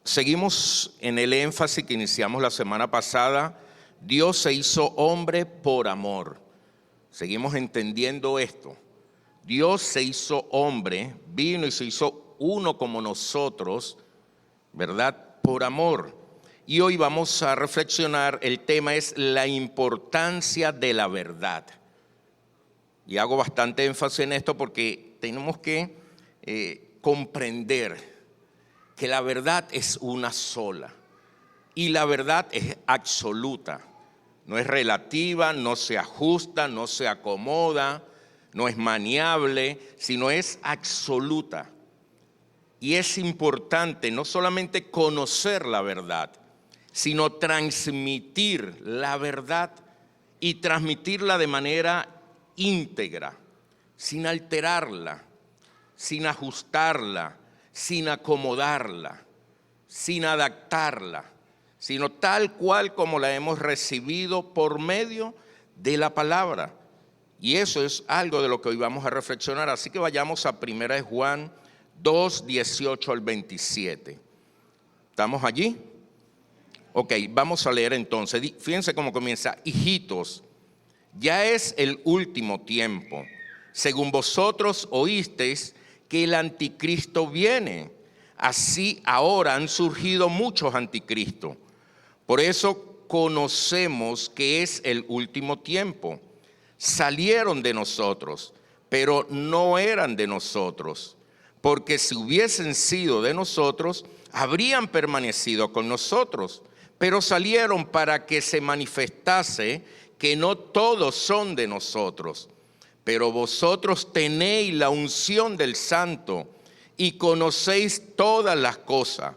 Seguimos en el énfasis que iniciamos la semana pasada. Dios se hizo hombre por amor. Seguimos entendiendo esto. Dios se hizo hombre, vino y se hizo uno como nosotros, ¿verdad? Por amor. Y hoy vamos a reflexionar, el tema es la importancia de la verdad. Y hago bastante énfasis en esto porque tenemos que comprender que la verdad es una sola y la verdad es absoluta, no es relativa, no se ajusta, no se acomoda, no es maniable, sino es absoluta. Y es importante no solamente conocer la verdad, sino transmitir la verdad y transmitirla de manera íntegra, sin alterarla, sin ajustarla, sin acomodarla, sin adaptarla, sino tal cual como la hemos recibido por medio de la palabra. Y eso es algo de lo que hoy vamos a reflexionar. Así que vayamos a 1 de Juan 2, 18 al 27. ¿Estamos allí? Ok, vamos a leer entonces. Fíjense cómo comienza. Hijitos, ya es el último tiempo. Según vosotros oísteis que el anticristo viene. Así ahora han surgido muchos anticristos. Por eso conocemos que es el último tiempo. Salieron de nosotros, pero no eran de nosotros. Porque si hubiesen sido de nosotros, habrían permanecido con nosotros. Pero salieron para que se manifestase que no todos son de nosotros. Pero vosotros tenéis la unción del Santo y conocéis todas las cosas.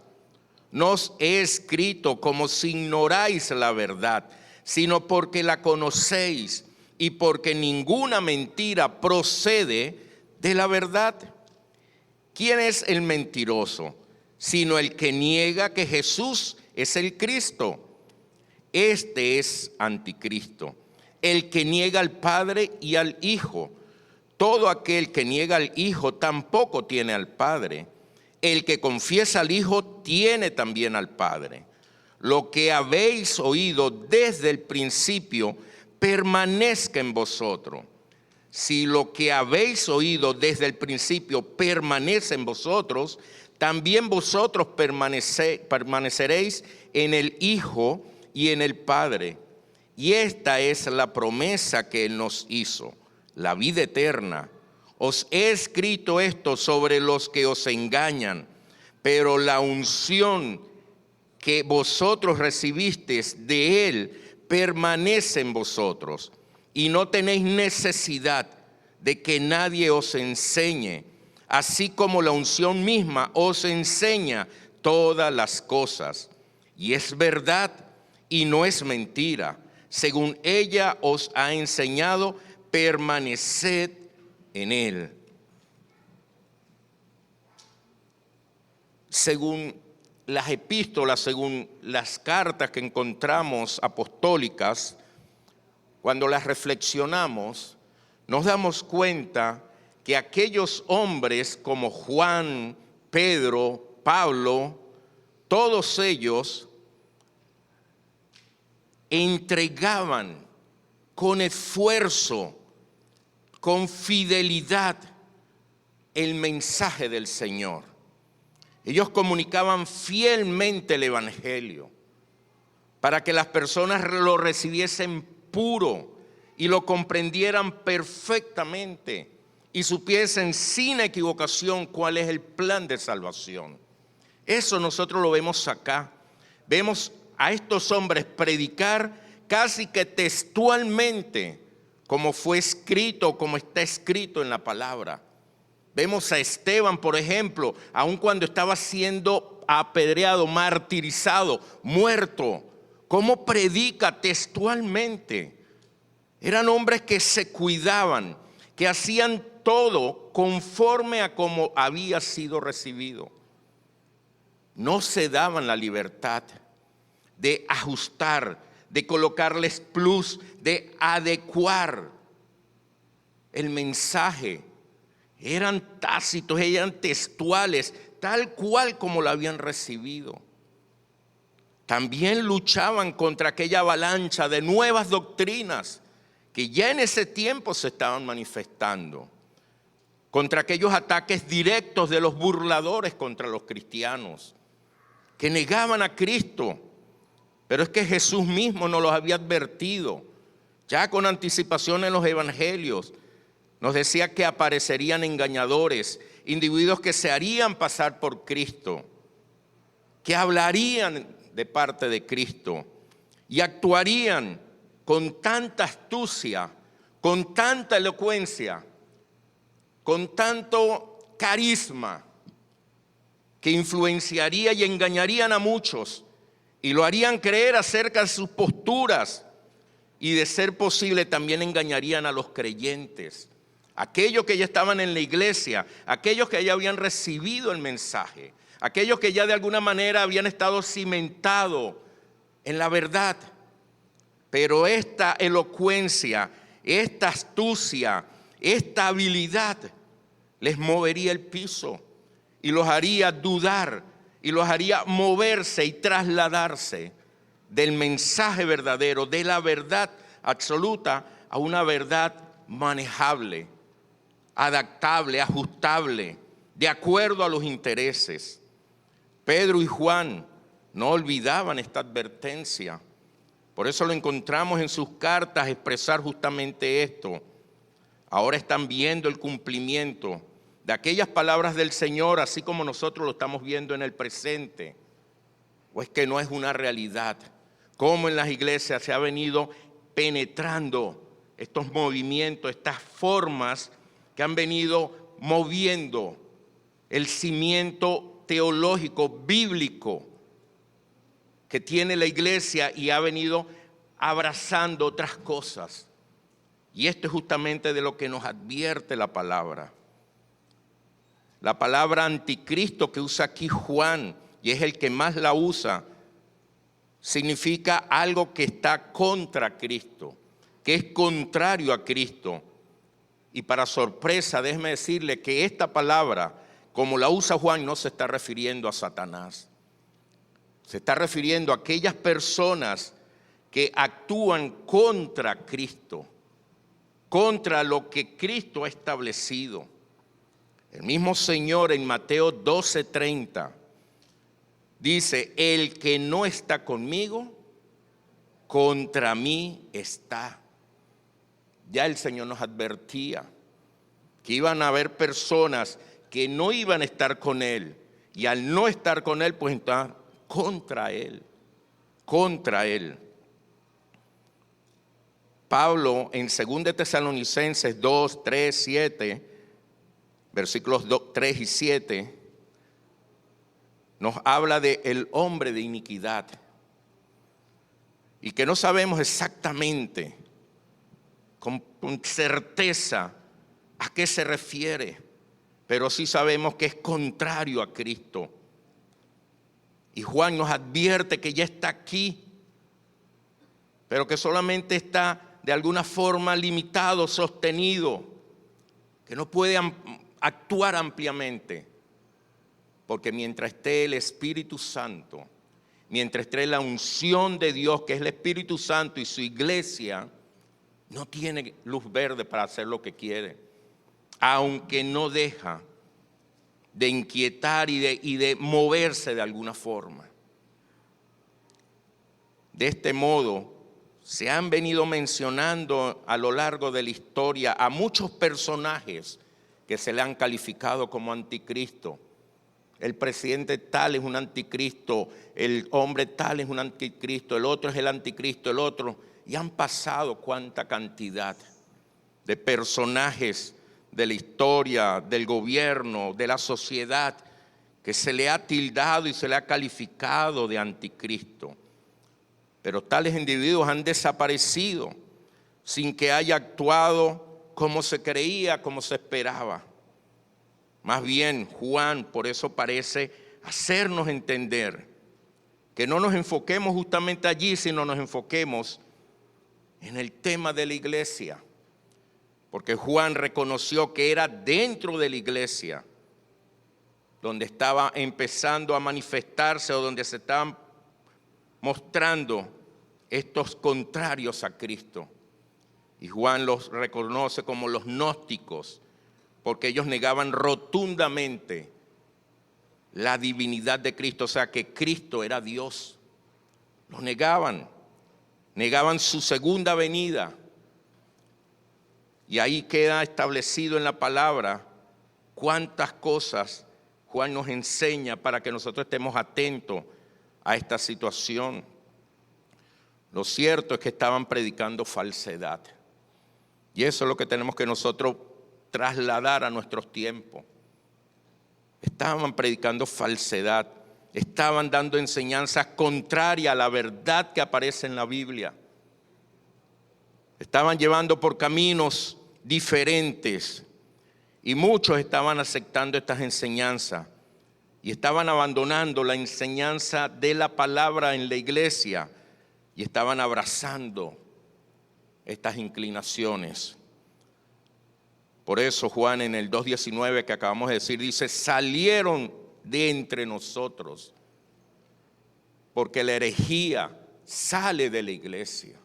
No os he escrito como si ignoráis la verdad, sino porque la conocéis y porque ninguna mentira procede de la verdad. ¿Quién es el mentiroso? Sino el que niega que Jesús es el Cristo. Este es anticristo, el que niega al Padre y al Hijo. Todo aquel que niega al Hijo tampoco tiene al Padre. El que confiesa al Hijo tiene también al Padre. Lo que habéis oído desde el principio permanezca en vosotros. Si lo que habéis oído desde el principio permanece en vosotros, también vosotros permaneceréis en el Hijo y en el Padre. Y esta es la promesa que Él nos hizo, la vida eterna. Os he escrito esto sobre los que os engañan, pero la unción que vosotros recibisteis de Él permanece en vosotros, y no tenéis necesidad de que nadie os enseñe, así como la unción misma os enseña todas las cosas. Y es verdad y no es mentira. Según ella os ha enseñado, permaneced en Él. Según las epístolas, según las cartas que encontramos apostólicas, cuando las reflexionamos, nos damos cuenta que aquellos hombres como Juan, Pedro, Pablo, todos ellos entregaban con esfuerzo, con fidelidad, el mensaje del Señor. Ellos comunicaban fielmente el Evangelio para que las personas lo recibiesen puro y lo comprendieran perfectamente y supiesen sin equivocación cuál es el plan de salvación. Eso nosotros lo vemos acá. Vemos a estos hombres predicar casi que textualmente, como fue escrito, como está escrito en la palabra. Vemos a Esteban, por ejemplo, aun cuando estaba siendo apedreado, martirizado, muerto, cómo predica textualmente. Eran hombres que se cuidaban, que hacían todo conforme a como había sido recibido. No se daban la libertad de ajustar, de colocarles plus, de adecuar el mensaje. Eran tácitos, eran textuales, tal cual como lo habían recibido. también luchaban contra aquella avalancha de nuevas doctrinas que ya en ese tiempo se estaban manifestando, contra aquellos ataques directos de los burladores contra los cristianos, que negaban a Cristo. Pero es que Jesús mismo nos los había advertido, ya con anticipación en los evangelios. Nos decía que aparecerían engañadores, individuos que se harían pasar por Cristo, que hablarían de parte de Cristo y actuarían con tanta astucia, con tanta elocuencia, con tanto carisma, que influenciaría y engañarían a muchos y lo harían creer acerca de sus posturas, y de ser posible también engañarían a los creyentes, aquellos que ya estaban en la iglesia, aquellos que ya habían recibido el mensaje, aquellos que ya de alguna manera habían estado cimentados en la verdad. Pero esta elocuencia, esta astucia, esta habilidad les movería el piso y los haría dudar y los haría moverse y trasladarse del mensaje verdadero, de la verdad absoluta, a una verdad manejable, adaptable, ajustable, de acuerdo a los intereses. Pedro y Juan no olvidaban esta advertencia. Por eso lo encontramos en sus cartas expresar justamente esto. Ahora están viendo el cumplimiento de aquellas palabras del Señor, así como nosotros lo estamos viendo en el presente. ¿O es que no es una realidad? Cómo en las iglesias se ha venido penetrando estos movimientos, estas formas que han venido moviendo el cimiento teológico, bíblico, que tiene la iglesia, y ha venido abrazando otras cosas. Y esto es justamente de lo que nos advierte la palabra. La palabra anticristo que usa aquí Juan, y es el que más la usa, significa algo que está contra Cristo, que es contrario a Cristo. Y para sorpresa, déjeme decirle que esta palabra, como la usa Juan, no se está refiriendo a Satanás. Se está refiriendo a aquellas personas que actúan contra Cristo, contra lo que Cristo ha establecido. El mismo Señor en Mateo 12:30 dice: el que no está conmigo, contra mí está. Ya el Señor nos advertía que iban a haber personas que no iban a estar con Él, y al no estar con Él, pues está contra Él, contra Él. Pablo en 2 Tesalonicenses 2, 3, 7, versículos 3 y 7, nos habla de el hombre de iniquidad, y que no sabemos exactamente con certeza a qué se refiere, pero sí sabemos que es contrario a Cristo. Y Juan nos advierte que ya está aquí, pero que solamente está de alguna forma limitado, sostenido, que no puede actuar ampliamente, porque mientras esté el Espíritu Santo, mientras esté la unción de Dios, que es el Espíritu Santo, y su iglesia, no tiene luz verde para hacer lo que quiere, aunque no deja de inquietar y de moverse de alguna forma. De este modo, se han venido mencionando a lo largo de la historia a muchos personajes que se le han calificado como anticristo. El presidente tal es un anticristo, el hombre tal es un anticristo, el otro es el anticristo, el otro. Y han pasado cuánta cantidad de personajes de la historia, del gobierno, de la sociedad, que se le ha tildado y se le ha calificado de anticristo. Pero tales individuos han desaparecido sin que haya actuado como se creía, como se esperaba. Más bien, Juan por eso parece hacernos entender que no nos enfoquemos justamente allí, sino nos enfoquemos en el tema de la iglesia. Porque Juan reconoció que era dentro de la iglesia donde estaba empezando a manifestarse, o donde se estaban mostrando estos contrarios a Cristo. Y Juan los reconoce como los gnósticos, porque ellos negaban rotundamente la divinidad de Cristo, o sea que Cristo era Dios. Lo negaban su segunda venida. Y ahí queda establecido en la palabra cuántas cosas Juan nos enseña para que nosotros estemos atentos a esta situación. Lo cierto es que estaban predicando falsedad. Y eso es lo que tenemos que nosotros trasladar a nuestros tiempos. Estaban predicando falsedad. Estaban dando enseñanzas contrarias a la verdad que aparece en la Biblia. Estaban llevando por caminos diferentes. Y muchos estaban aceptando estas enseñanzas. Y estaban abandonando la enseñanza de la palabra en la iglesia. Y estaban abrazando estas inclinaciones. Por eso Juan en el 2:19 que acabamos de decir, dice, salieron de entre nosotros, porque la herejía sale de la iglesia.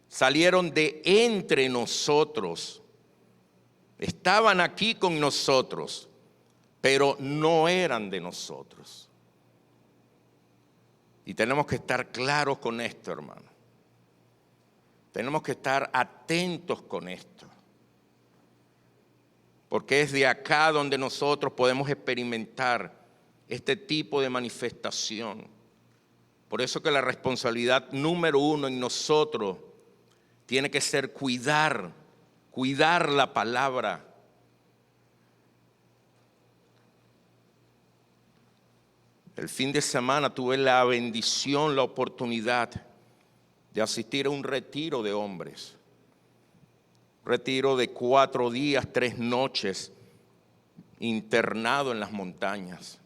Salieron de entre nosotros. Estaban aquí con nosotros, pero no eran de nosotros. Y tenemos que estar claros con esto, hermano. Tenemos que estar atentos con esto. Porque es de acá donde nosotros podemos experimentar este tipo de manifestación. Por eso que la responsabilidad número uno en nosotros tiene que ser cuidar la palabra. El fin de semana tuve la bendición, la oportunidad de asistir a un retiro de hombres. Retiro de 4 días, 3 noches, internado en las montañas.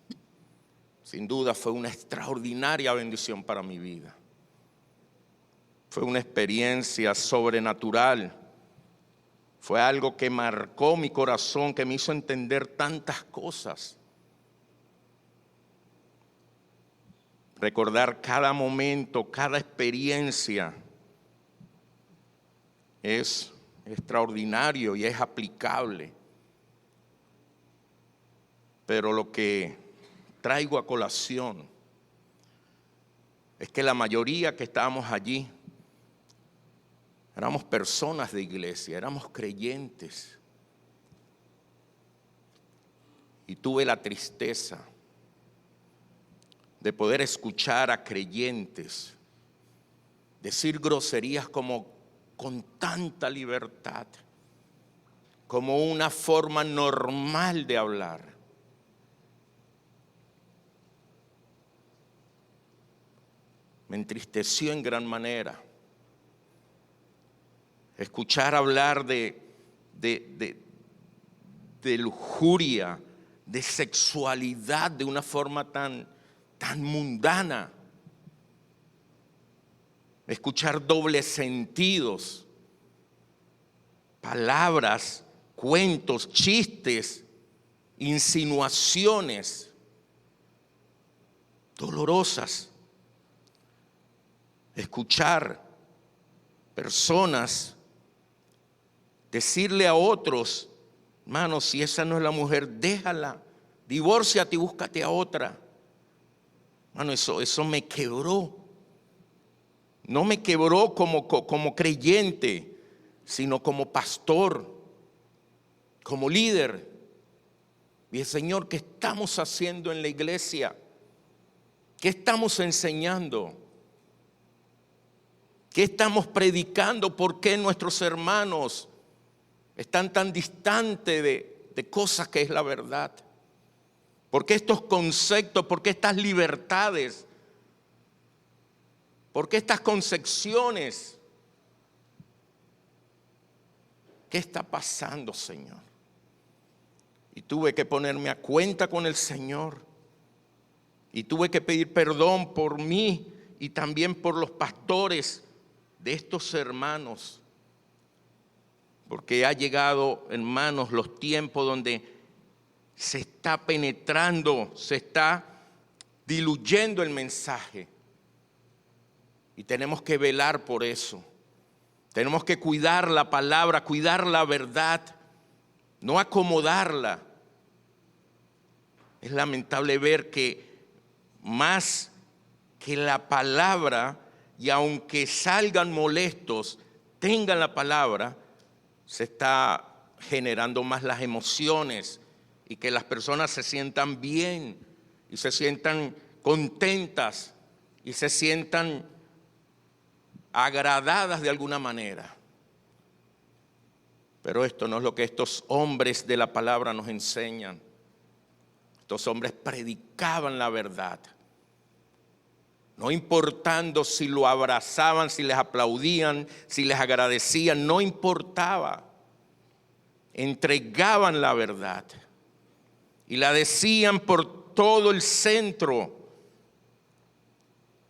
Sin duda fue una extraordinaria bendición para mi vida. Fue una experiencia sobrenatural. Fue algo que marcó mi corazón, que me hizo entender tantas cosas. Recordar cada momento, cada experiencia es extraordinario y es aplicable. Pero lo que traigo a colación es que la mayoría que estábamos allí éramos personas de iglesia, éramos creyentes. Y tuve la tristeza de poder escuchar a creyentes decir groserías como con tanta libertad, como una forma normal de hablar. Me entristeció en gran manera escuchar hablar de lujuria, de sexualidad de una forma tan mundana. Escuchar dobles sentidos, palabras, cuentos, chistes, insinuaciones dolorosas. Escuchar personas decirle a otros, hermano, si esa no es la mujer, déjala, divórciate y búscate a otra. Hermano, eso me quebró. No me quebró como creyente, sino como pastor, como líder. Y el Señor, ¿qué estamos haciendo en la iglesia? ¿Qué estamos enseñando? ¿Qué estamos predicando? ¿Por qué nuestros hermanos están tan distantes de cosas que es la verdad? ¿Por qué estos conceptos? ¿Por qué estas libertades? ¿Por qué estas concepciones? ¿Qué está pasando, Señor? Y tuve que ponerme a cuenta con el Señor. Y tuve que pedir perdón por mí y también por los pastores de estos hermanos. Porque ha llegado, hermanos, los tiempos donde se está penetrando, se está diluyendo el mensaje. Y tenemos que velar por eso. Tenemos que cuidar la palabra, cuidar la verdad, no acomodarla. Es lamentable ver que más que la palabra, y aunque salgan molestos, tengan la palabra, se está generando más las emociones y que las personas se sientan bien y se sientan contentas y se sientan agradadas de alguna manera. Pero esto no es lo que estos hombres de la palabra nos enseñan. Estos hombres predicaban la verdad, no importando si lo abrazaban, si les aplaudían, si les agradecían, no importaba. Entregaban la verdad y la decían por todo el centro.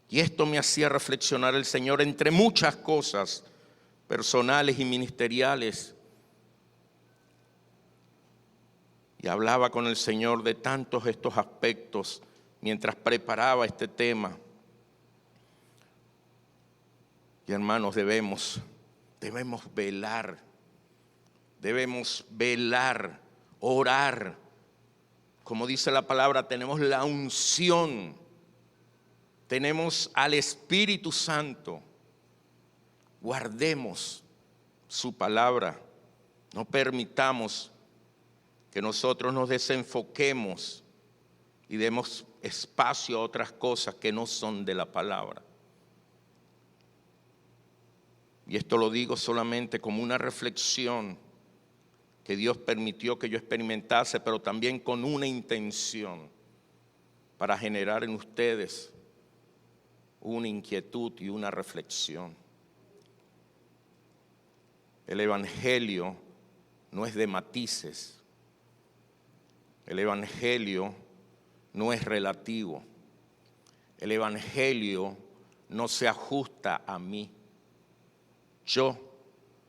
Y esto me hacía reflexionar el Señor entre muchas cosas personales y ministeriales. Y hablaba con el Señor de tantos estos aspectos mientras preparaba este tema. Y hermanos, debemos velar, orar. Como dice la palabra, tenemos la unción, tenemos al Espíritu Santo. Guardemos su palabra, no permitamos que nosotros nos desenfoquemos y demos espacio a otras cosas que no son de la palabra. Y esto lo digo solamente como una reflexión que Dios permitió que yo experimentase, pero también con una intención para generar en ustedes una inquietud y una reflexión. El Evangelio no es de matices. El Evangelio no es relativo. El Evangelio no se ajusta a mí. Yo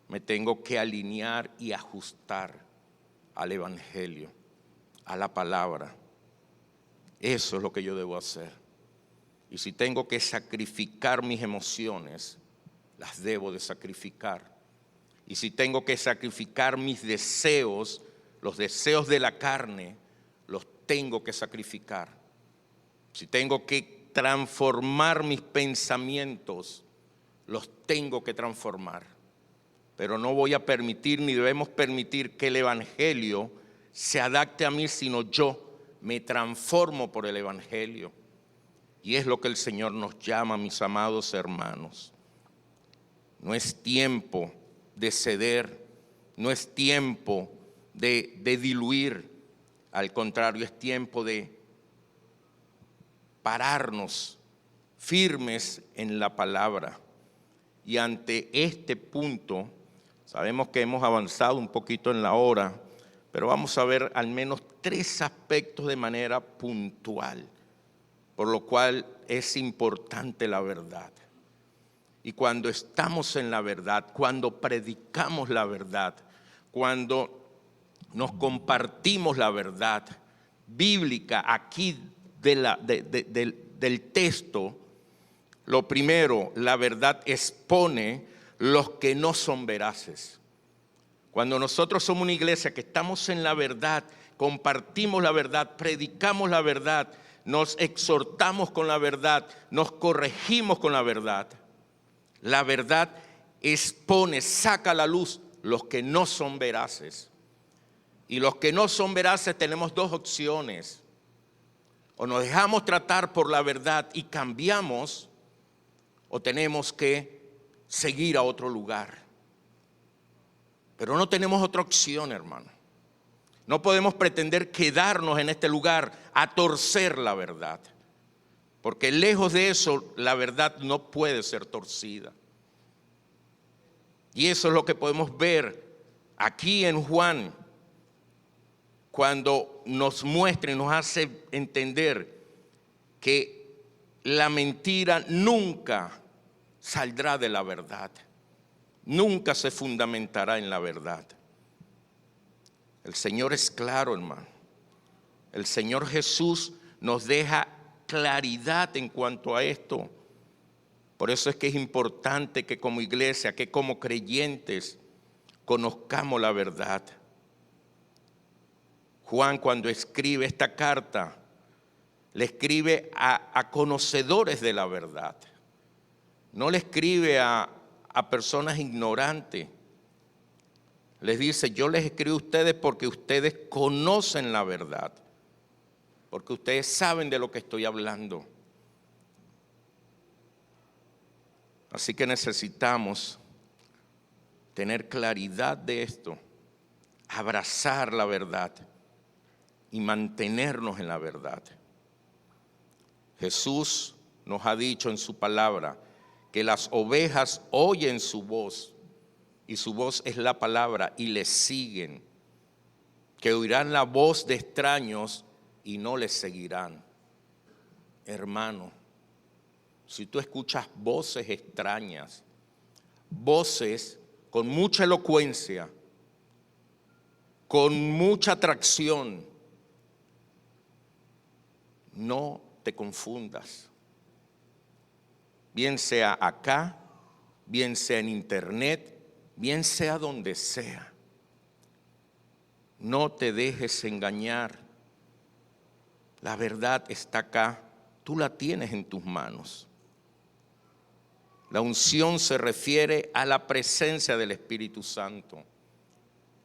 me tengo que alinear y ajustar al Evangelio, a la palabra. Eso es lo que yo debo hacer. Y si tengo que sacrificar mis emociones, las debo de sacrificar. Y si tengo que sacrificar mis deseos, los deseos de la carne, los tengo que sacrificar. Si tengo que transformar mis pensamientos, los tengo que transformar. Pero no voy a permitir ni debemos permitir que el Evangelio se adapte a mí, sino yo me transformo por el Evangelio. Y es lo que el Señor nos llama, mis amados hermanos. No es tiempo de ceder, no es tiempo de diluir. Al contrario, es tiempo de pararnos firmes en la palabra. Y ante este punto, sabemos que hemos avanzado un poquito en la hora, pero vamos a ver al menos 3 aspectos de manera puntual, por lo cual es importante la verdad. Y cuando estamos en la verdad, cuando predicamos la verdad, cuando nos compartimos la verdad bíblica aquí del texto, lo primero, la verdad expone los que no son veraces. Cuando nosotros somos una iglesia que estamos en la verdad, compartimos la verdad, predicamos la verdad, nos exhortamos con la verdad, nos corregimos con la verdad expone, saca a la luz los que no son veraces. Y los que no son veraces tenemos 2 opciones. O nos dejamos tratar por la verdad y cambiamos, o tenemos que seguir a otro lugar. Pero no tenemos otra opción, hermano. No podemos pretender quedarnos en este lugar a torcer la verdad. Porque lejos de eso, la verdad no puede ser torcida. Y eso es lo que podemos ver aquí en Juan, cuando nos muestra y nos hace entender que la mentira nunca saldrá de la verdad, nunca se fundamentará en la verdad. El Señor es claro, hermano. El Señor Jesús nos deja claridad en cuanto a esto. Por eso es que es importante que como iglesia, que como creyentes, conozcamos la verdad. Juan, cuando escribe esta carta, le escribe a conocedores de la verdad. No le escribe a personas ignorantes. Les dice, yo les escribo a ustedes porque ustedes conocen la verdad, porque ustedes saben de lo que estoy hablando. Así que necesitamos tener claridad de esto, abrazar la verdad y mantenernos en la verdad. Jesús nos ha dicho en su palabra que las ovejas oyen su voz, y su voz es la palabra, y le siguen, que oirán la voz de extraños y no les seguirán. Hermano, si tú escuchas voces extrañas, voces con mucha elocuencia, con mucha atracción, no te confundas. Bien sea acá, bien sea en internet, bien sea donde sea. No te dejes engañar. La verdad está acá, tú la tienes en tus manos. La unción se refiere a la presencia del Espíritu Santo.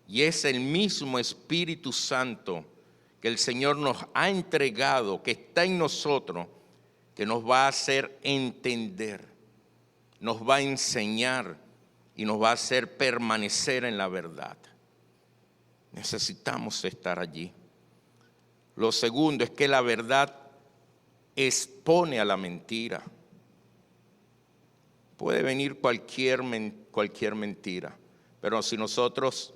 Y es el mismo Espíritu Santo que el Señor nos ha entregado, que está en nosotros, que nos va a hacer entender, nos va a enseñar y nos va a hacer permanecer en la verdad. Necesitamos estar allí. Lo segundo es que la verdad expone a la mentira. Puede venir cualquier mentira, pero si nosotros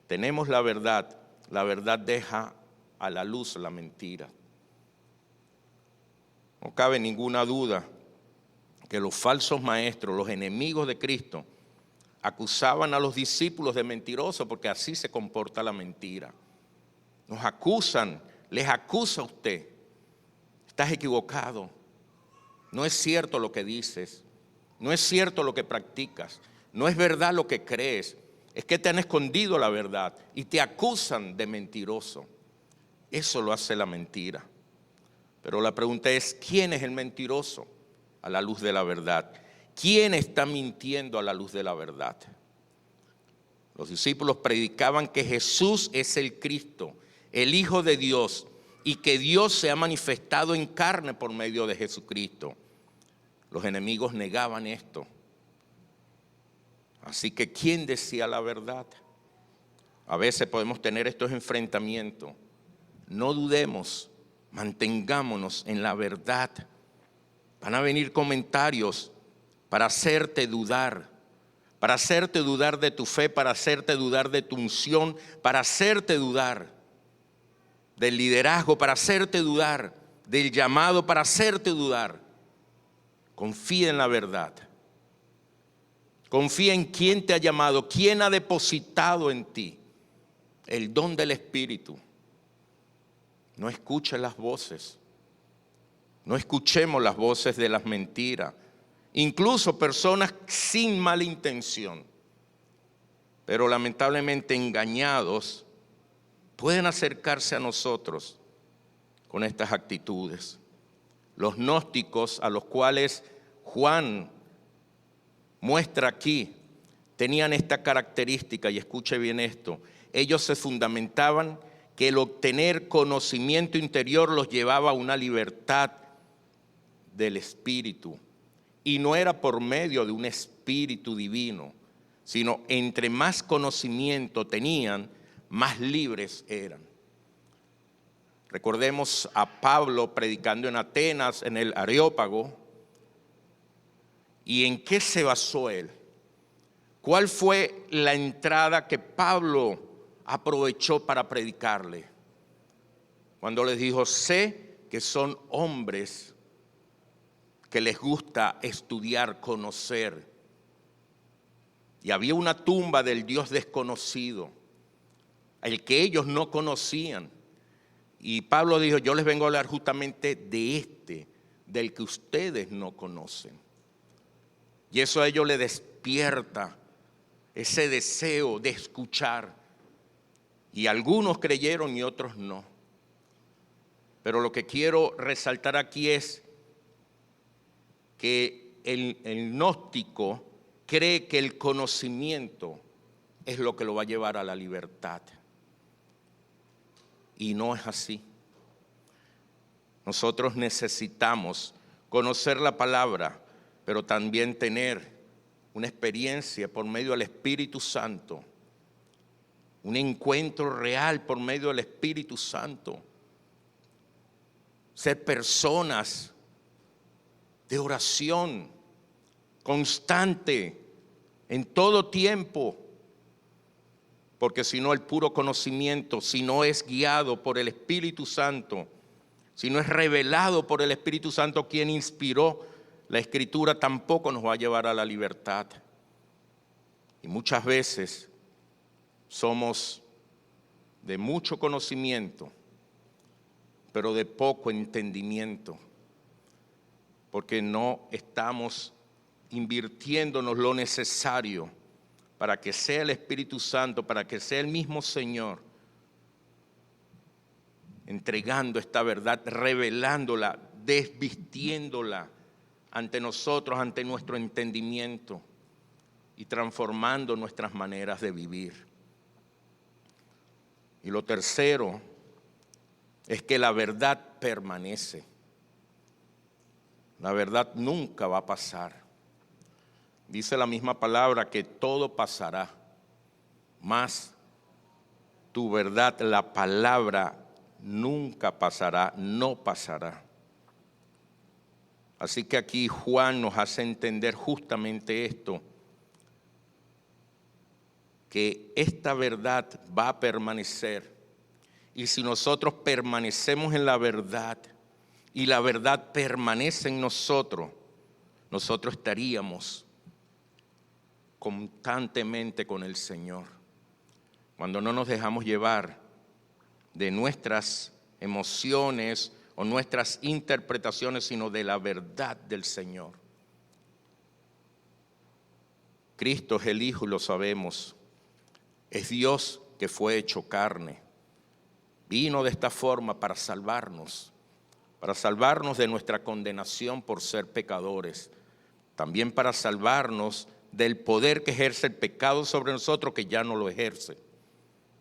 tenemos la verdad deja a la luz la mentira. No cabe ninguna duda que los falsos maestros, los enemigos de Cristo, acusaban a los discípulos de mentirosos porque así se comporta la mentira. Nos acusan, les acusa a usted. Estás equivocado. No es cierto lo que dices. No es cierto lo que practicas. No es verdad lo que crees. Es que te han escondido la verdad y te acusan de mentiroso. Eso lo hace la mentira. Pero la pregunta es, ¿quién es el mentiroso a la luz de la verdad? ¿Quién está mintiendo a la luz de la verdad? Los discípulos predicaban que Jesús es el Cristo, el Hijo de Dios, y que Dios se ha manifestado en carne por medio de Jesucristo. Los enemigos negaban esto. Así que, ¿quién decía la verdad? A veces podemos tener estos enfrentamientos. No dudemos, mantengámonos en la verdad. Van a venir comentarios para hacerte dudar de tu fe, para hacerte dudar de tu unción, para hacerte dudar del liderazgo, para hacerte dudar del llamado, para hacerte dudar. Confía en la verdad. Confía en quién te ha llamado, quién ha depositado en ti el don del Espíritu. No escuches las voces. No escuchemos las voces de las mentiras. Incluso personas sin mala intención, pero lamentablemente engañados, pueden acercarse a nosotros con estas actitudes. Los gnósticos, a los cuales Juan muestra aquí, tenían esta característica, y escuche bien esto: ellos se fundamentaban que el obtener conocimiento interior los llevaba a una libertad del espíritu. Y no era por medio de un espíritu divino, sino entre más conocimiento tenían, más libres eran. Recordemos a Pablo predicando en Atenas, en el Areópago. ¿Y en qué se basó él? ¿Cuál fue la entrada que Pablo aprovechó para predicarle? Cuando les dijo, sé que son hombres que les gusta estudiar, conocer. Y había una tumba del Dios desconocido, el que ellos no conocían. Y Pablo dijo, yo les vengo a hablar justamente de este, del que ustedes no conocen. Y eso a ellos les despierta ese deseo de escuchar. Y algunos creyeron y otros no. Pero lo que quiero resaltar aquí es que el gnóstico cree que el conocimiento es lo que lo va a llevar a la libertad. Y no es así. Nosotros necesitamos conocer la palabra, pero también tener una experiencia por medio del Espíritu Santo, un encuentro real por medio del Espíritu Santo, ser personas de oración constante en todo tiempo, porque si no el puro conocimiento, si no es guiado por el Espíritu Santo, si no es revelado por el Espíritu Santo quien inspiró la Escritura, tampoco nos va a llevar a la libertad. Y muchas veces somos de mucho conocimiento, pero de poco entendimiento, porque no estamos invirtiéndonos lo necesario para que sea el Espíritu Santo, para que sea el mismo Señor, entregando esta verdad, revelándola, desvistiéndola ante nosotros, ante nuestro entendimiento y transformando nuestras maneras de vivir. Y lo tercero es que la verdad permanece. La verdad nunca va a pasar. Dice la misma palabra que todo pasará, mas tu verdad, la palabra, nunca pasará, no pasará. Así que aquí Juan nos hace entender justamente esto, que esta verdad va a permanecer. Y si nosotros permanecemos en la verdad y la verdad permanece en nosotros, nosotros estaríamos constantemente con el Señor. Cuando no nos dejamos llevar de nuestras emociones o nuestras interpretaciones, sino de la verdad del Señor. Cristo es el Hijo y lo sabemos. Es Dios que fue hecho carne. Vino de esta forma para salvarnos de nuestra condenación por ser pecadores, también para salvarnos del poder que ejerce el pecado sobre nosotros, que ya no lo ejerce.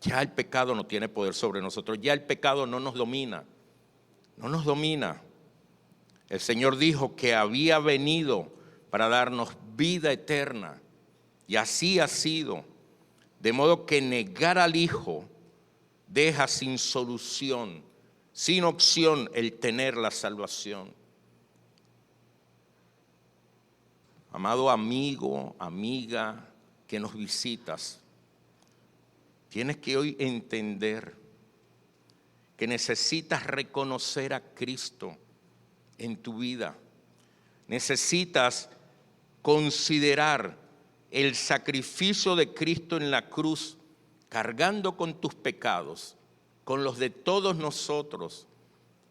Ya el pecado no tiene poder sobre nosotros, ya el pecado no nos domina, no nos domina. El Señor dijo que había venido para darnos vida eterna, y así ha sido, de modo que negar al Hijo deja sin solución, sin opción el tener la salvación. Amado amigo, amiga que nos visitas, tienes que hoy entender que necesitas reconocer a Cristo en tu vida. Necesitas considerar el sacrificio de Cristo en la cruz, cargando con tus pecados, con los de todos nosotros,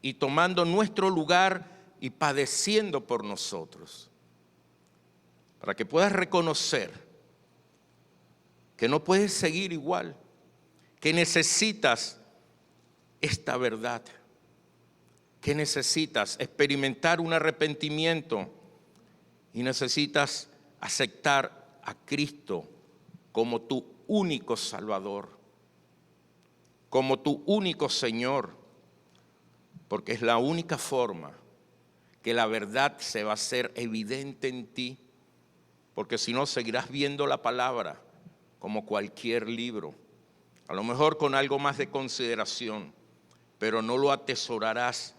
y tomando nuestro lugar y padeciendo por nosotros. Para que puedas reconocer que no puedes seguir igual, que necesitas esta verdad, que necesitas experimentar un arrepentimiento y necesitas aceptar a Cristo como tu único Salvador, como tu único Señor, porque es la única forma que la verdad se va a hacer evidente en ti, porque si no seguirás viendo la palabra como cualquier libro, a lo mejor con algo más de consideración, pero no lo atesorarás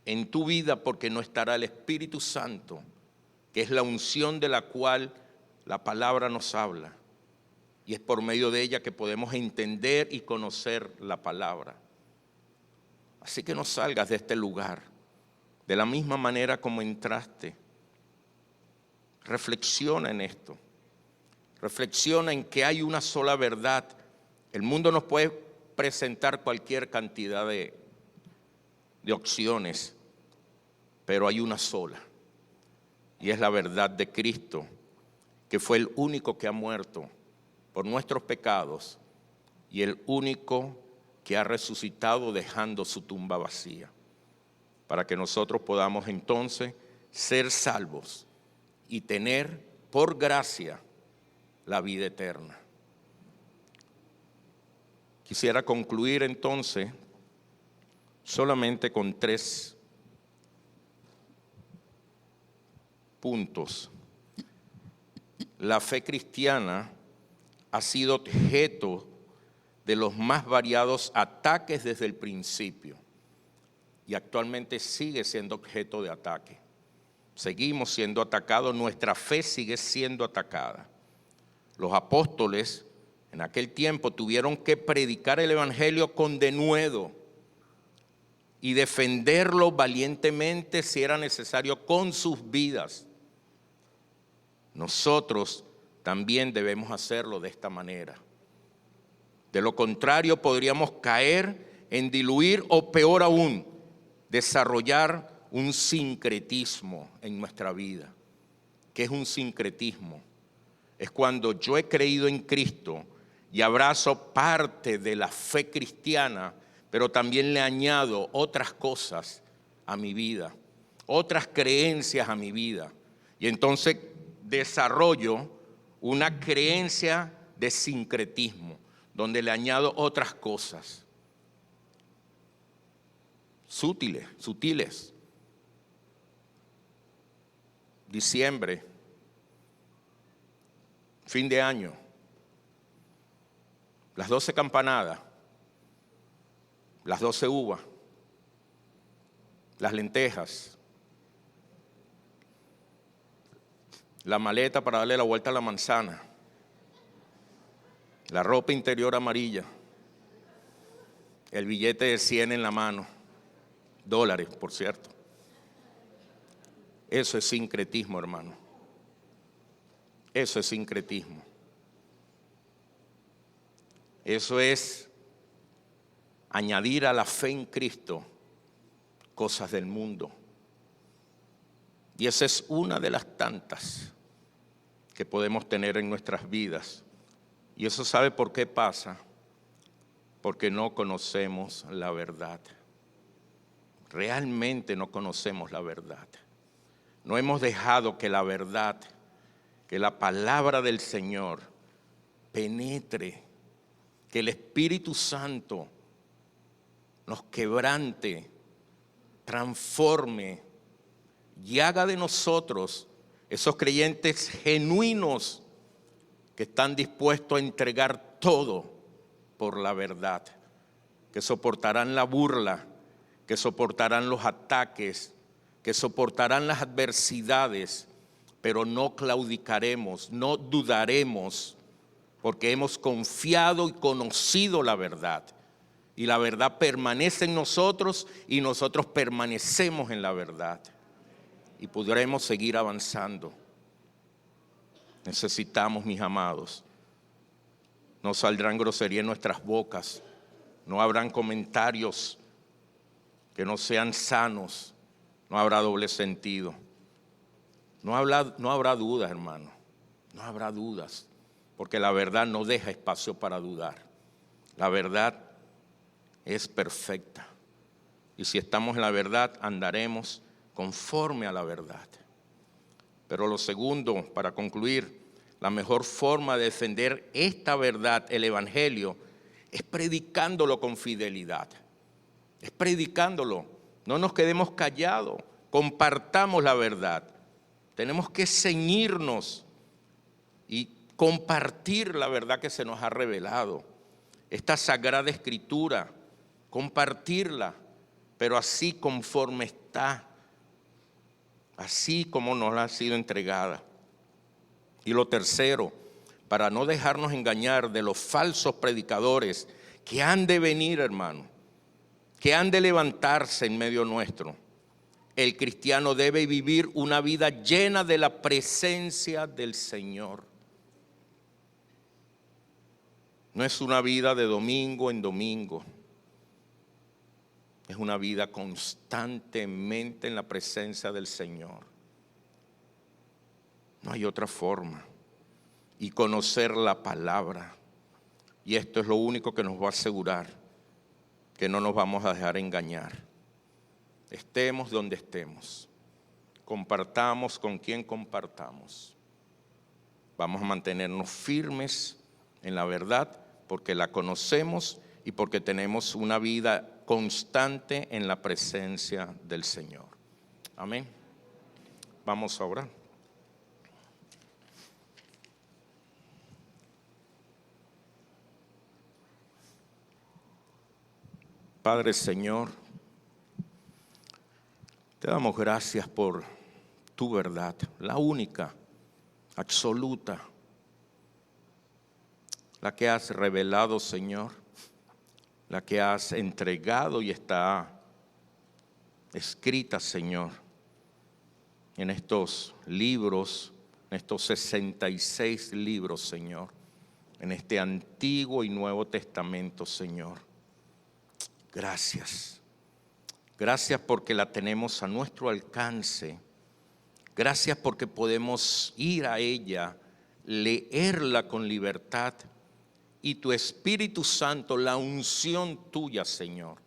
en tu vida porque no estará el Espíritu Santo, que es la unción de la cual la palabra nos habla. Y es por medio de ella que podemos entender y conocer la palabra. Así que no salgas de este lugar de la misma manera como entraste. Reflexiona en esto. Reflexiona en que hay una sola verdad. El mundo nos puede presentar cualquier cantidad de opciones, pero hay una sola. Y es la verdad de Cristo, que fue el único que ha muerto por nuestros pecados y el único que ha resucitado dejando su tumba vacía, para que nosotros podamos entonces ser salvos y tener por gracia la vida eterna. Quisiera concluir entonces solamente con 3 puntos. La fe cristiana ha sido objeto de los más variados ataques desde el principio y actualmente sigue siendo objeto de ataque. Seguimos siendo atacados, nuestra fe sigue siendo atacada. Los apóstoles en aquel tiempo tuvieron que predicar el evangelio con denuedo y defenderlo valientemente si era necesario con sus vidas. Nosotros también debemos hacerlo de esta manera. De lo contrario, podríamos caer en diluir o peor aún, desarrollar un sincretismo en nuestra vida. ¿Qué es un sincretismo? Es cuando yo he creído en Cristo y abrazo parte de la fe cristiana, pero también le añado otras cosas a mi vida, otras creencias a mi vida. Y entonces desarrollo una creencia de sincretismo, donde le añado otras cosas sutiles. Diciembre, fin de año, las 12 campanadas, las 12 uvas, las lentejas, la maleta para darle la vuelta a la manzana, la ropa interior amarilla, el billete de 100 en la mano, dólares, por cierto. Eso es sincretismo, hermano. Eso es sincretismo. Eso es añadir a la fe en Cristo cosas del mundo. Y esa es una de las tantas que podemos tener en nuestras vidas. Y eso, ¿sabe por qué pasa? Porque no conocemos la verdad. Realmente no conocemos la verdad. No hemos dejado que la verdad, que la palabra del Señor penetre, que el Espíritu Santo nos quebrante, transforme y haga de nosotros esos creyentes genuinos que están dispuestos a entregar todo por la verdad, que soportarán la burla, que soportarán los ataques, que soportarán las adversidades, pero no claudicaremos, no dudaremos, porque hemos confiado y conocido la verdad. Y la verdad permanece en nosotros y nosotros permanecemos en la verdad. Y podremos seguir avanzando. Necesitamos, mis amados, no saldrán groserías en nuestras bocas, no habrán comentarios que no sean sanos, no habrá doble sentido. No habrá dudas, hermano, no habrá dudas, porque la verdad no deja espacio para dudar. La verdad es perfecta. Y si estamos en la verdad, andaremos conforme a la verdad. Pero lo segundo, para concluir, la mejor forma de defender esta verdad, el Evangelio, es predicándolo con fidelidad. Es predicándolo. No nos quedemos callados, compartamos la verdad. Tenemos que ceñirnos y compartir la verdad que se nos ha revelado. Esta sagrada escritura, compartirla, pero así conforme está, así como nos ha sido entregada. Y lo tercero, para no dejarnos engañar de los falsos predicadores que han de venir, hermano, que han de levantarse en medio nuestro, el cristiano debe vivir una vida llena de la presencia del Señor. No es una vida de domingo en domingo. Es una vida constantemente en la presencia del Señor. No hay otra forma. y conocer la palabra. Y esto es lo único que nos va a asegurar que no nos vamos a dejar engañar. Estemos donde estemos, compartamos con quien compartamos. Vamos a mantenernos firmes en la verdad porque la conocemos y porque tenemos una vida constante en la presencia del Señor. Amén. Vamos a orar. Padre Señor, te damos gracias por tu verdad, la única, absoluta, la que has revelado, Señor, la que has entregado y está escrita, Señor, en estos libros, en estos 66 libros, Señor, en este Antiguo y Nuevo Testamento, Señor. Gracias. Gracias porque la tenemos a nuestro alcance. Gracias porque podemos ir a ella, leerla con libertad. Y tu Espíritu Santo, la unción tuya, Señor,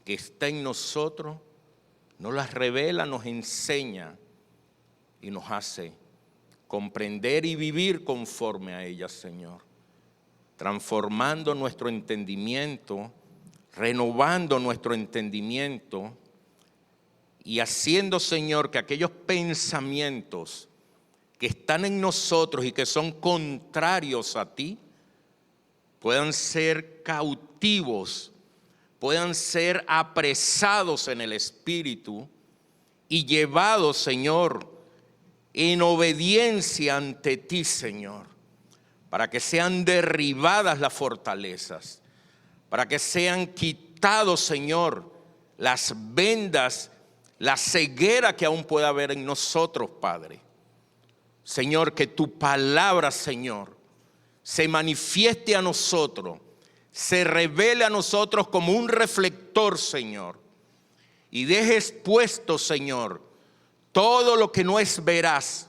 que está en nosotros, nos las revela, nos enseña y nos hace comprender y vivir conforme a ella, Señor. Transformando nuestro entendimiento, renovando nuestro entendimiento y haciendo, Señor, que aquellos pensamientos que están en nosotros y que son contrarios a ti, puedan ser cautivos, puedan ser apresados en el Espíritu y llevados, Señor, en obediencia ante ti, Señor, para que sean derribadas las fortalezas, para que sean quitados, Señor, las vendas, la ceguera que aún pueda haber en nosotros, Padre. Señor, que tu palabra, Señor, se manifieste a nosotros, se revele a nosotros como un reflector, Señor, y dejes puesto, Señor, todo lo que no es veraz,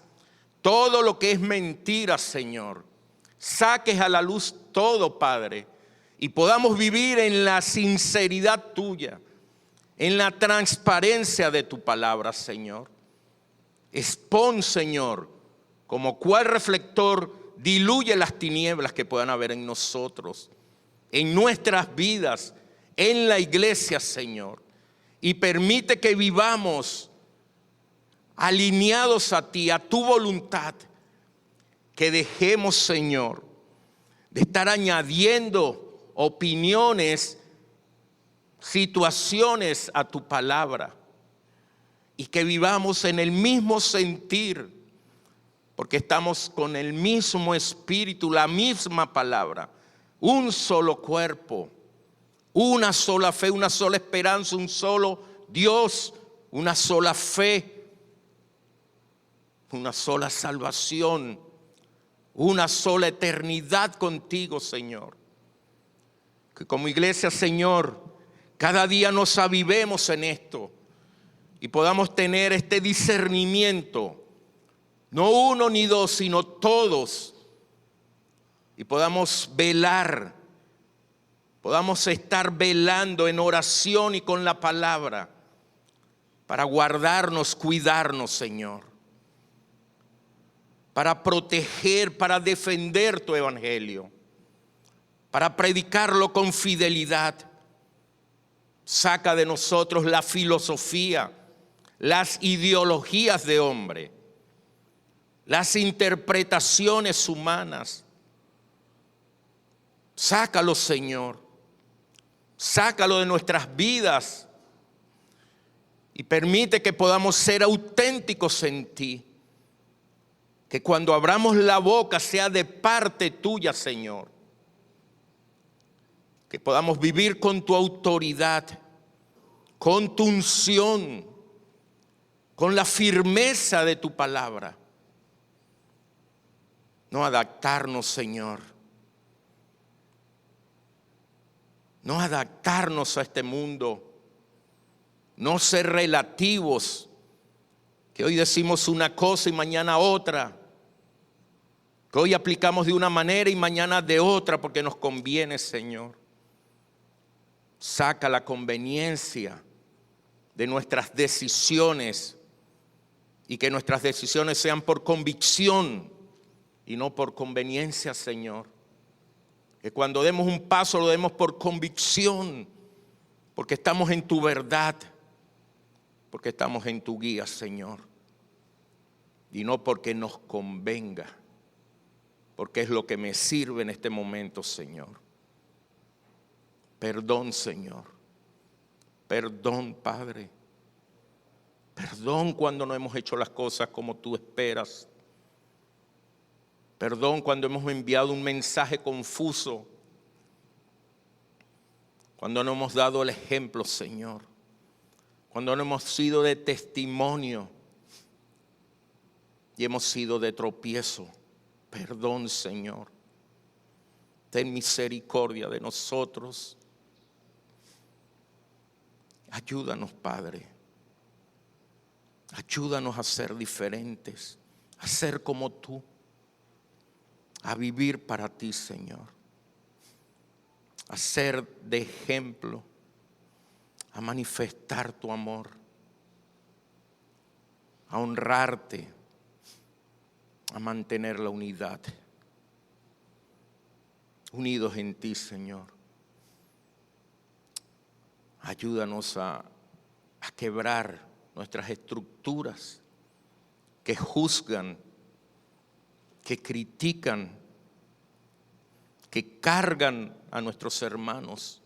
todo lo que es mentira, Señor. Saques a la luz todo, Padre, y podamos vivir en la sinceridad tuya, en la transparencia de tu palabra, Señor. Expon, Señor, como cual reflector, diluye las tinieblas que puedan haber en nosotros, en nuestras vidas, en la iglesia, Señor. Y permite que vivamos alineados a ti, a tu voluntad. Que dejemos, Señor, de estar añadiendo opiniones, situaciones a tu palabra. Y que vivamos en el mismo sentir, porque estamos con el mismo espíritu, la misma palabra, un solo cuerpo, una sola fe, una sola esperanza, un solo Dios, una sola fe, una sola salvación, una sola eternidad contigo, Señor. Que como iglesia, Señor, cada día nos avivemos en esto y podamos tener este discernimiento. No uno ni dos, sino todos. Y podamos velar, podamos estar velando en oración y con la palabra para guardarnos, cuidarnos, Señor. Para proteger, para defender tu evangelio. Para predicarlo con fidelidad. Saca de nosotros la filosofía, las ideologías de hombre, las interpretaciones humanas. Sácalo, Señor. Sácalo de nuestras vidas y permite que podamos ser auténticos en ti. Que cuando abramos la boca sea de parte tuya, Señor. Que podamos vivir con tu autoridad, con tu unción, con la firmeza de tu palabra. No adaptarnos, Señor. No adaptarnos a este mundo. No ser relativos. Que hoy decimos una cosa y mañana otra. que hoy aplicamos de una manera y mañana de otra porque nos conviene, Señor. Saca la conveniencia de nuestras decisiones y que nuestras decisiones sean por convicción y no por conveniencia, Señor. Que cuando demos un paso lo demos por convicción, porque estamos en tu verdad, porque estamos en tu guía, Señor. Y no porque nos convenga, porque es lo que me sirve en este momento, Señor. Perdón, Señor. Perdón, Padre. Perdón cuando no hemos hecho las cosas como tú esperas. Perdón cuando hemos enviado un mensaje confuso. Cuando no hemos dado el ejemplo, Señor. Cuando no hemos sido de testimonio y hemos sido de tropiezo. Perdón, Señor. Ten misericordia de nosotros. Ayúdanos, Padre. Ayúdanos a ser diferentes, a ser como tú, a vivir para ti, Señor. A ser de ejemplo, a manifestar tu amor, a honrarte, a mantener la unidad. Unidos en ti, Señor. Ayúdanos a quebrar nuestras estructuras que juzgan, que critican, que cargan a nuestros hermanos.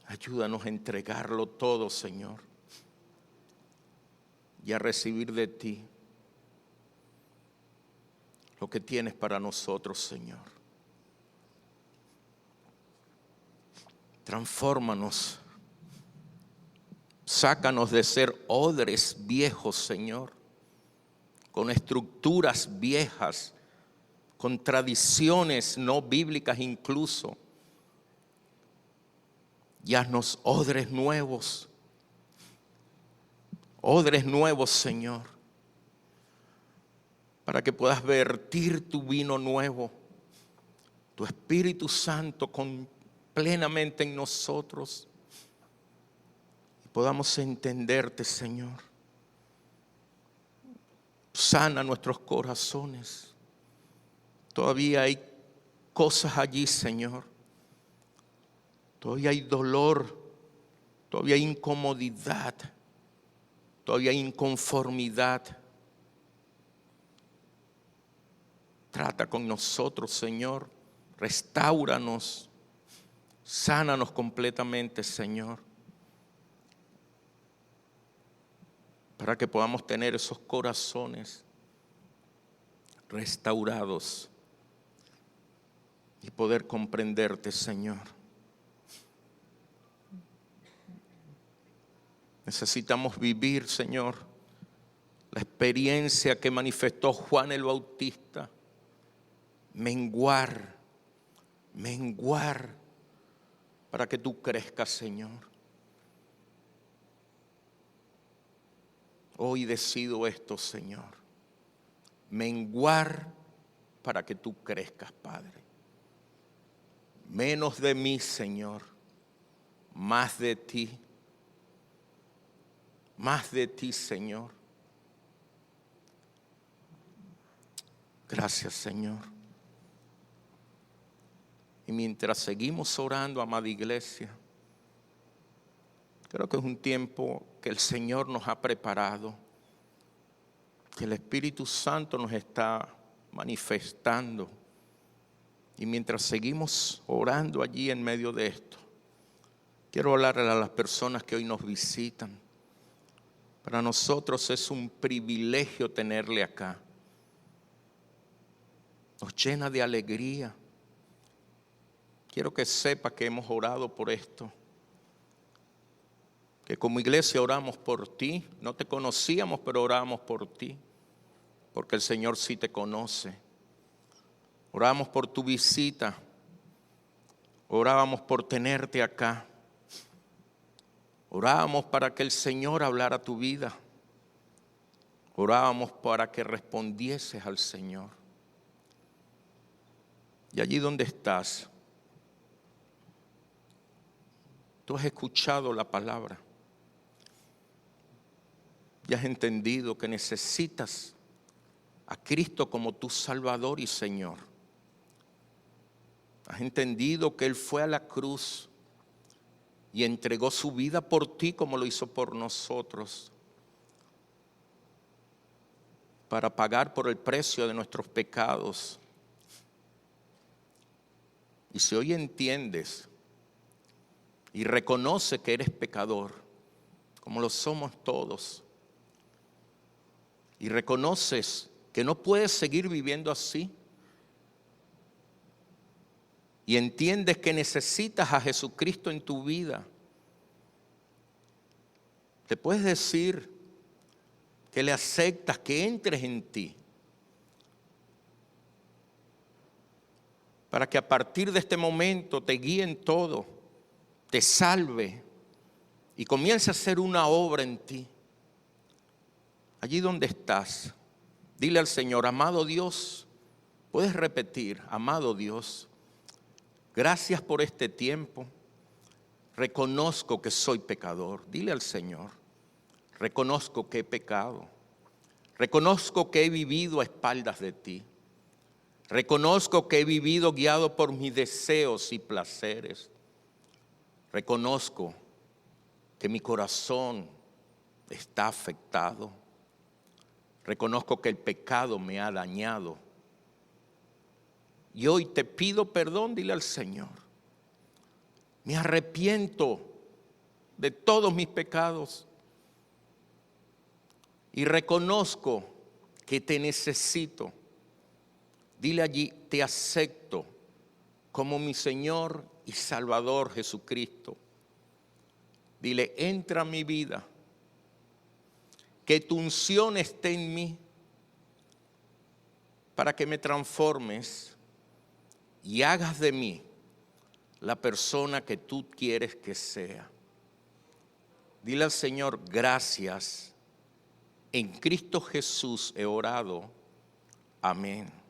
Ayúdanos a entregarlo todo, Señor, y a recibir de ti lo que tienes para nosotros, Señor. Transfórmanos. Sácanos de ser odres viejos, Señor, con estructuras viejas, con tradiciones no bíblicas incluso. Y haznos odres nuevos, Señor, para que puedas vertir tu vino nuevo, tu Espíritu Santo plenamente en nosotros. Podamos entenderte, Señor. Sana nuestros corazones. Todavía hay cosas allí, Señor. Todavía hay dolor. Todavía hay incomodidad. Todavía hay inconformidad. Trata con nosotros, Señor. Restáuranos. Sánanos completamente, Señor. Para que podamos tener esos corazones restaurados y poder comprenderte, Señor. Necesitamos vivir, Señor, la experiencia que manifestó Juan el Bautista. Menguar para que tú crezcas, Señor. Hoy decido esto, Señor. Menguar para que tú crezcas, Padre. Menos de mí, Señor. Más de ti. Más de ti, Señor. Gracias, Señor. Y mientras seguimos orando, amada iglesia, creo que es un tiempo que el Señor nos ha preparado, que el Espíritu Santo nos está manifestando. Y mientras seguimos orando allí en medio de esto, quiero hablarle a las personas que hoy nos visitan. Para nosotros es un privilegio tenerle acá. Nos llena de alegría. Quiero que sepa que hemos orado por esto. Que como iglesia oramos por ti. No te conocíamos, pero oramos por ti. Porque el Señor sí te conoce. Oramos por tu visita. Orábamos por tenerte acá. Orábamos para que el Señor hablara tu vida. Orábamos para que respondieses al Señor. Y allí donde estás, tú has escuchado la palabra. Y has entendido que necesitas a Cristo como tu Salvador y Señor. Has entendido que Él fue a la cruz y entregó su vida por ti como lo hizo por nosotros, para pagar por el precio de nuestros pecados. Y si hoy entiendes y reconoces que eres pecador, como lo somos todos, y reconoces que no puedes seguir viviendo así, y entiendes que necesitas a Jesucristo en tu vida, te puedes decir que le aceptas, que entres en ti, para que a partir de este momento te guíe en todo, te salve y comience a hacer una obra en ti. Allí donde estás, dile al Señor: amado Dios, puedes repetir: amado Dios, gracias por este tiempo. Reconozco que soy pecador. Dile al Señor: reconozco que he pecado. Reconozco que he vivido a espaldas de ti. Reconozco que he vivido guiado por mis deseos y placeres. Reconozco que mi corazón está afectado. Reconozco que el pecado me ha dañado. Y hoy te pido perdón, dile al Señor. Me arrepiento de todos mis pecados. Y reconozco que te necesito. Dile allí: te acepto como mi Señor y Salvador Jesucristo. Dile: entra a mi vida. Que tu unción esté en mí para que me transformes y hagas de mí la persona que tú quieres que sea. Dile al Señor: gracias. En Cristo Jesús he orado. Amén.